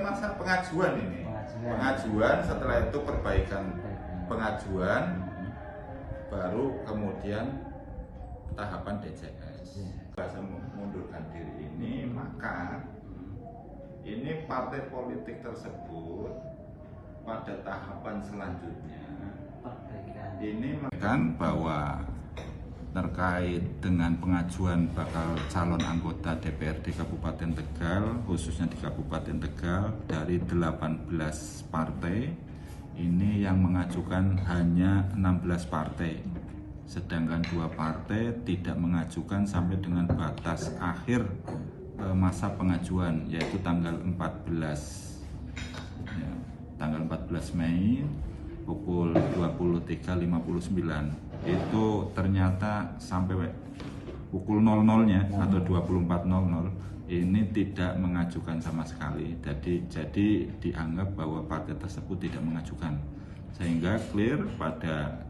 masa pengajuan ini. Pengajuan, setelah itu perbaikan pengajuan, baru kemudian tahapan DCS. Bahasa mengundurkan diri ini, maka ini partai politik tersebut pada tahapan selanjutnya ini kan bahwa terkait dengan pengajuan bakal calon anggota DPRD Kabupaten Tegal, khususnya di Kabupaten Tegal, dari 18 partai ini yang mengajukan hanya 16 partai, sedangkan 2 partai tidak mengajukan sampai dengan batas akhir masa pengajuan, yaitu tanggal 14 ya, tanggal 14 Mei pukul 23.59. Itu ternyata sampai pukul 00-nya atau 24.00 ini tidak mengajukan sama sekali. Jadi dianggap bahwa partai tersebut tidak mengajukan, sehingga clear pada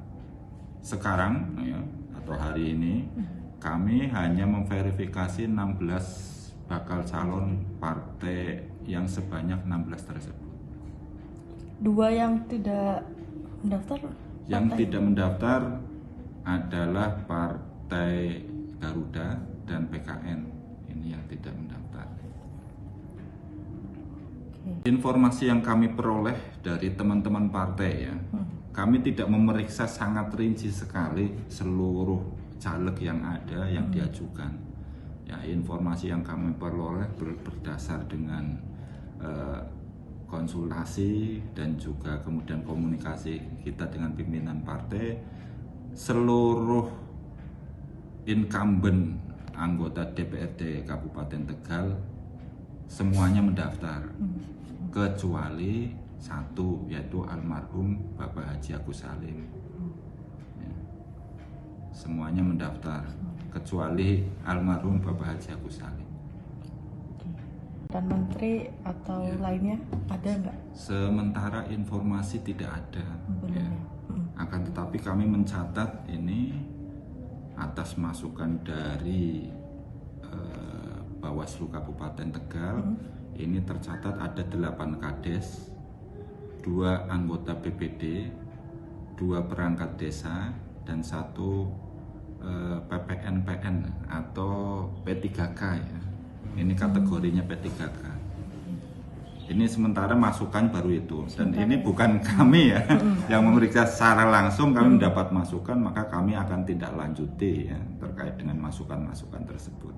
sekarang ya, atau hari ini kami hanya memverifikasi 16 bakal calon partai yang sebanyak 16 tersebut. 2 yang tidak mendaftar? Yang tidak mendaftar adalah Partai Garuda dan PKN. Ini yang tidak mendaftar. Informasi yang kami peroleh dari teman-teman partai ya, kami tidak memeriksa sangat rinci sekali seluruh caleg yang ada yang diajukan. Ya, informasi yang kami peroleh berdasar dengan konsultasi dan juga kemudian komunikasi kita dengan pimpinan partai. Seluruh incumbent anggota DPRD Kabupaten Tegal semuanya mendaftar, kecuali 1, yaitu almarhum Bapak Haji Agus Salim. Ya. Semuanya mendaftar kecuali almarhum Bapak Haji Agus Salim. Dan menteri atau lainnya ada nggak? Sementara informasi tidak ada. Belum. Ya. Akan tetapi kami mencatat ini atas masukan dari Bawaslu Kabupaten Tegal. Ini tercatat ada 8 kades, 2 anggota BPD, 2 perangkat desa, dan 1 PPNPN atau P3K ya. Ini kategorinya P3K. Ini sementara masukan baru itu, dan ini bukan kami ya yang memeriksa secara langsung. Kami mendapat masukan, maka kami akan tindak lanjuti ya terkait dengan masukan-masukan tersebut.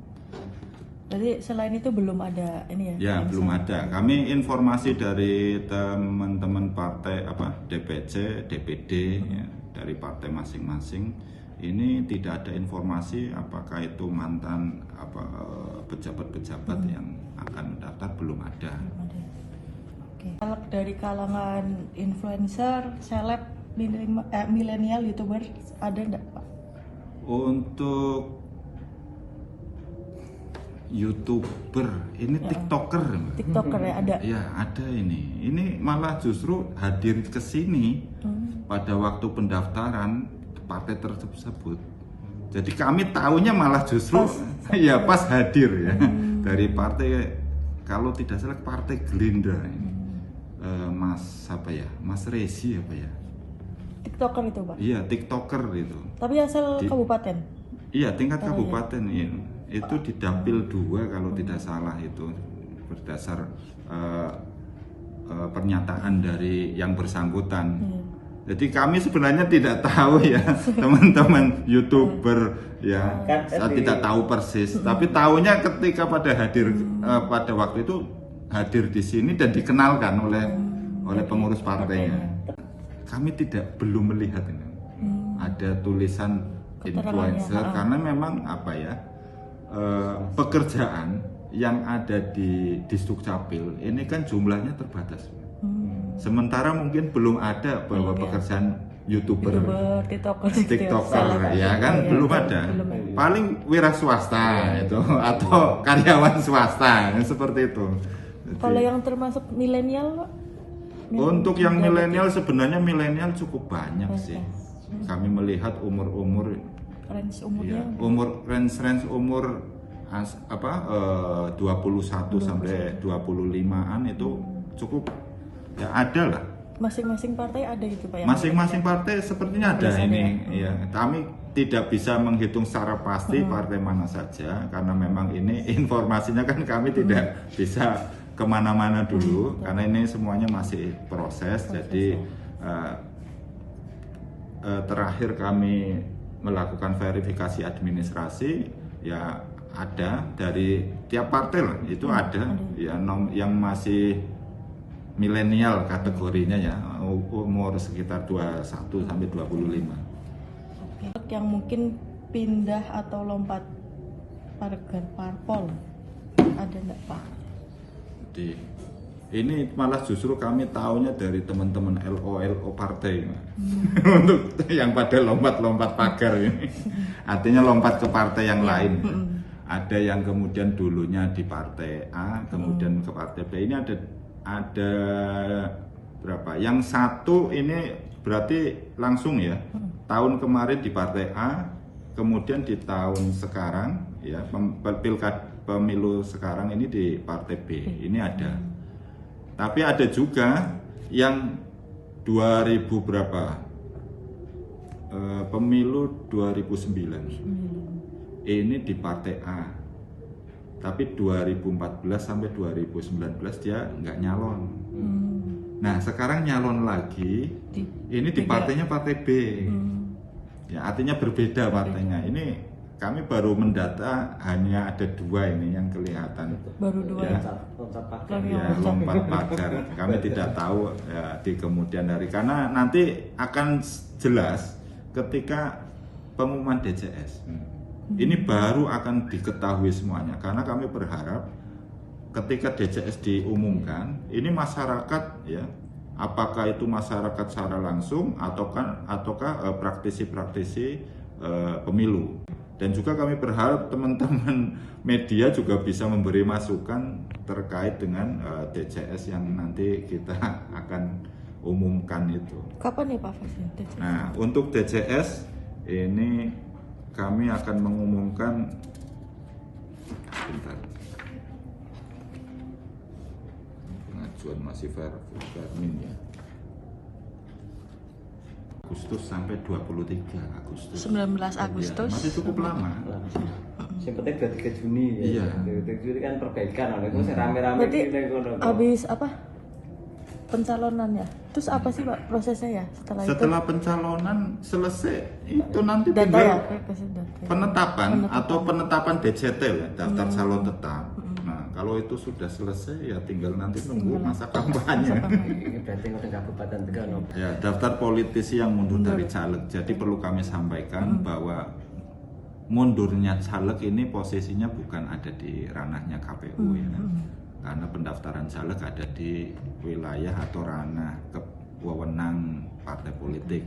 Jadi selain itu belum ada ini ya? Ya, belum ada. Kami informasi dari teman-teman partai DPC, DPD ya, dari partai masing-masing. Ini tidak ada informasi apakah itu mantan pejabat-pejabat yang akan mendaftar, belum ada. Oke. Kalau dari kalangan influencer, seleb, milenial, youtuber ada enggak, Pak? Untuk YouTuber, ini ya. TikToker ya ada? Ya ada ini. Ini malah justru hadir ke sini pada waktu pendaftaran partai tersebut. Jadi kami tahunya malah justru pas hadir ya dari partai, kalau tidak salah partai Gerindra ini. Mas Rezi TikToker itu, Pak? Iya, TikToker itu. Tapi asal kabupaten? Iya, tingkat kabupaten ya. Itu di Dapil 2 kalau tidak salah, itu berdasar pernyataan dari yang bersangkutan. Jadi kami sebenarnya tidak tahu ya teman-teman YouTuber ya, saya tidak tahu persis. Tapi tahunya ketika pada waktu itu hadir di sini dan dikenalkan oleh pengurus partainya. Kami belum melihat ini. Ada tulisan influencer karena memang pekerjaan yang ada di Dukcapil ini kan jumlahnya terbatas. Sementara mungkin belum ada bahwa pekerjaan YouTuber, TikToker ya kan, belum ada. Paling wira swasta itu atau karyawan swasta seperti itu. Kalau yang termasuk milenial, untuk yang milenial sebenarnya milenial cukup banyak sih. Kami melihat umur-umur range umurnya, range umur 21 sampai 25-an itu cukup ya ada lah. Masing-masing partai ada gitu Pak yang Masing-masing partai sepertinya ada biasanya ini. ya. Ya, kami tidak bisa menghitung secara pasti partai mana saja karena memang ini informasinya kan kami tidak bisa kemana-mana dulu karena ini semuanya masih proses. Jadi terakhir kami melakukan verifikasi administrasi ya ada dari tiap partai lah itu ada ya yang masih milenial kategorinya ya umur sekitar 21 sampai 25. Oke. Yang mungkin pindah atau lompat parpol ada enggak Pak? Jadi ini malah justru kami tahunya dari teman-teman LO partai untuk yang pada lompat-lompat pagar ini. Artinya lompat ke partai yang lain. Ada yang kemudian dulunya di partai A, kemudian ke partai B. Ini ada berapa? Yang satu ini berarti langsung ya. Tahun kemarin di partai A, kemudian di tahun sekarang ya pemilu sekarang ini di partai B. Ini ada. Tapi ada juga yang 2000 berapa? Pemilu 2009. Ini di partai A. Tapi 2014 sampai 2019 dia nggak nyalon. Nah, sekarang nyalon lagi. Ini di partainya partai B. Ya, artinya berbeda partainya. Ini kami baru mendata hanya ada 2 ini yang kelihatan. Baru 2 ya. Lompat pagar. Kami tidak tahu ya, di kemudian hari karena nanti akan jelas ketika pengumuman DJS. Ini baru akan diketahui semuanya karena kami berharap ketika DJS diumumkan ini masyarakat ya apakah itu masyarakat secara langsung ataukah praktisi-praktisi pemilu. Dan juga kami berharap teman-teman media juga bisa memberi masukan terkait dengan DJS yang nanti kita akan umumkan itu. Kapan nih Pak vaksin DJS? Nah, untuk DJS ini kami akan mengumumkan bentar. Pengajuan masih Vermin ya. Agustus sampai 23 Agustus. 19 Agustus. Ya, masih cukup lama. Yang penting 23 Juni ya. Iya. 23 Juni kan perbaikan, itu rame-rame Berarti di kono. habis apa? Pencalonan ya. Terus apa sih Pak prosesnya ya Setelah pencalonan selesai itu nanti data tinggal ya? penetapan atau penetapan DCT ya, daftar calon tetap. Nah, kalau itu sudah selesai ya tinggal nanti nunggu masa kampanye. Ini berarti udah kabupaten Tegal. Ya, daftar politisi yang mundur dari caleg. Jadi perlu kami sampaikan bahwa mundurnya caleg ini posisinya bukan ada di ranahnya KPU ya. Karena pendaftaran caleg ada di wilayah atau ranah wewenang partai politik.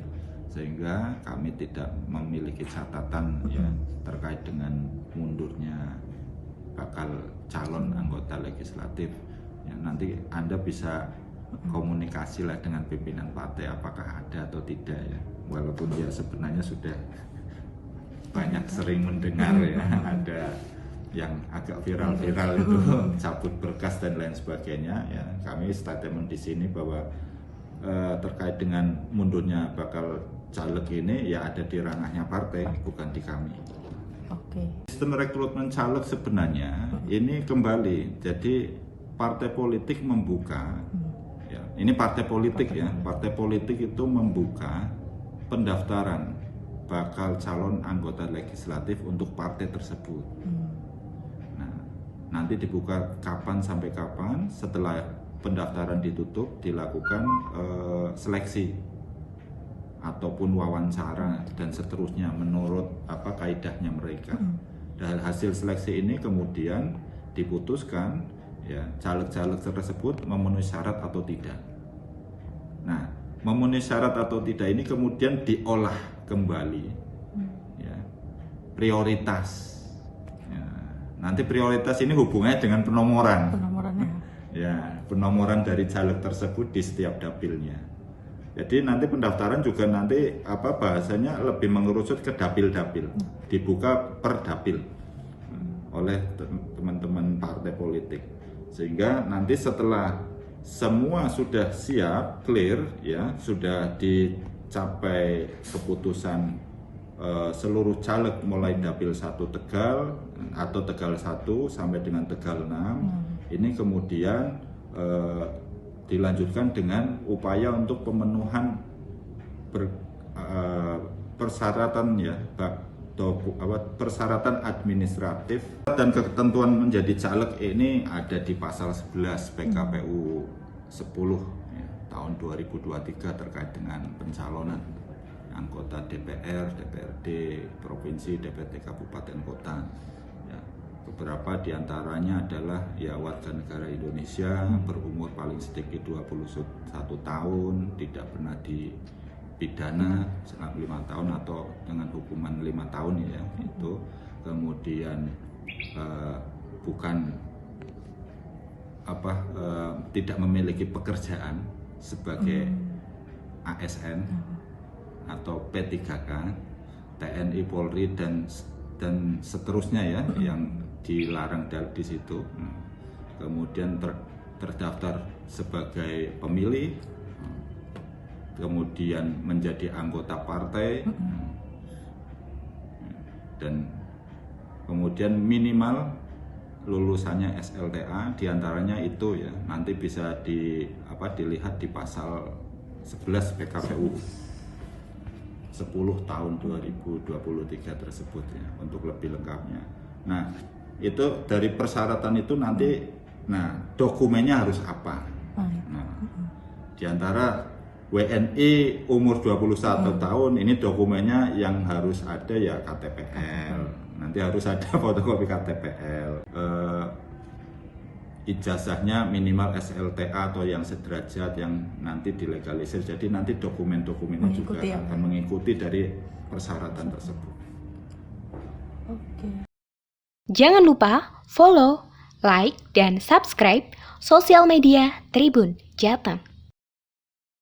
Sehingga kami tidak memiliki catatan ya terkait dengan mundurnya bakal calon anggota legislatif. Ya, nanti Anda bisa komunikasi lah dengan pimpinan partai apakah ada atau tidak ya. Walaupun dia sebenarnya sudah banyak sering mendengar ya ada yang agak viral-viral itu cabut berkas dan lain sebagainya ya. Kami statement di sini bahwa terkait dengan mundurnya bakal caleg ini ya ada di ranahnya partai bukan di kami. Oke. Sistem rekrutmen caleg sebenarnya ini kembali jadi partai politik membuka ya, ini partai politik ya, partai politik itu membuka pendaftaran bakal calon anggota legislatif untuk partai tersebut. Nah, nanti dibuka kapan sampai kapan, setelah pendaftaran ditutup dilakukan seleksi ataupun wawancara dan seterusnya menurut apa kaidahnya mereka. Dan hasil seleksi ini kemudian diputuskan ya caleg-caleg tersebut memenuhi syarat atau tidak. Nah, memenuhi syarat atau tidak ini kemudian diolah kembali ya prioritas. Ya, nanti prioritas ini hubungannya dengan penomoran. Penomorannya. Ya, penomoran dari caleg tersebut di setiap dapilnya. Jadi nanti pendaftaran juga nanti apa bahasanya lebih mengerucut ke dapil-dapil, dibuka per dapil oleh teman-teman partai politik. Sehingga nanti setelah semua sudah siap, clear ya, sudah dicapai keputusan seluruh caleg mulai Dapil 1 Tegal atau Tegal 1 sampai dengan Tegal 6. Ini kemudian dilanjutkan dengan upaya untuk pemenuhan persyaratan ya, persyaratan administratif dan ketentuan menjadi caleg ini ada di pasal 11 PKPU 10 ya, tahun 2023 terkait dengan pencalonan anggota DPR, DPRD Provinsi, DPRD Kabupaten Kota. Ya, beberapa diantaranya adalah ya warga negara Indonesia berumur paling sedikit 21 tahun, tidak pernah dipidana selama 5 tahun atau dengan hukuman 5 tahun ya itu. Kemudian tidak memiliki pekerjaan sebagai ASN atau P3K, TNI, Polri dan seterusnya ya yang dilarang di situ. Kemudian terdaftar sebagai pemilih, kemudian menjadi anggota partai, dan kemudian minimal lulusannya SLTA, diantaranya itu ya nanti bisa dilihat di pasal 11 PKPU 10 tahun 2023 tersebut ya, untuk lebih lengkapnya. Nah, itu dari persyaratan itu nanti, nah dokumennya harus apa? Nah, diantara WNI umur 21 tahun ini dokumennya yang harus ada ya KTPL, nanti harus ada fotokopi KTPL, ijazahnya minimal SLTA atau yang sederajat yang nanti dilegalisir. Jadi nanti dokumen-dokumennya juga akan mengikuti dari persyaratan tersebut. Oke. Jangan lupa follow, like, dan subscribe sosial media Tribun Jateng.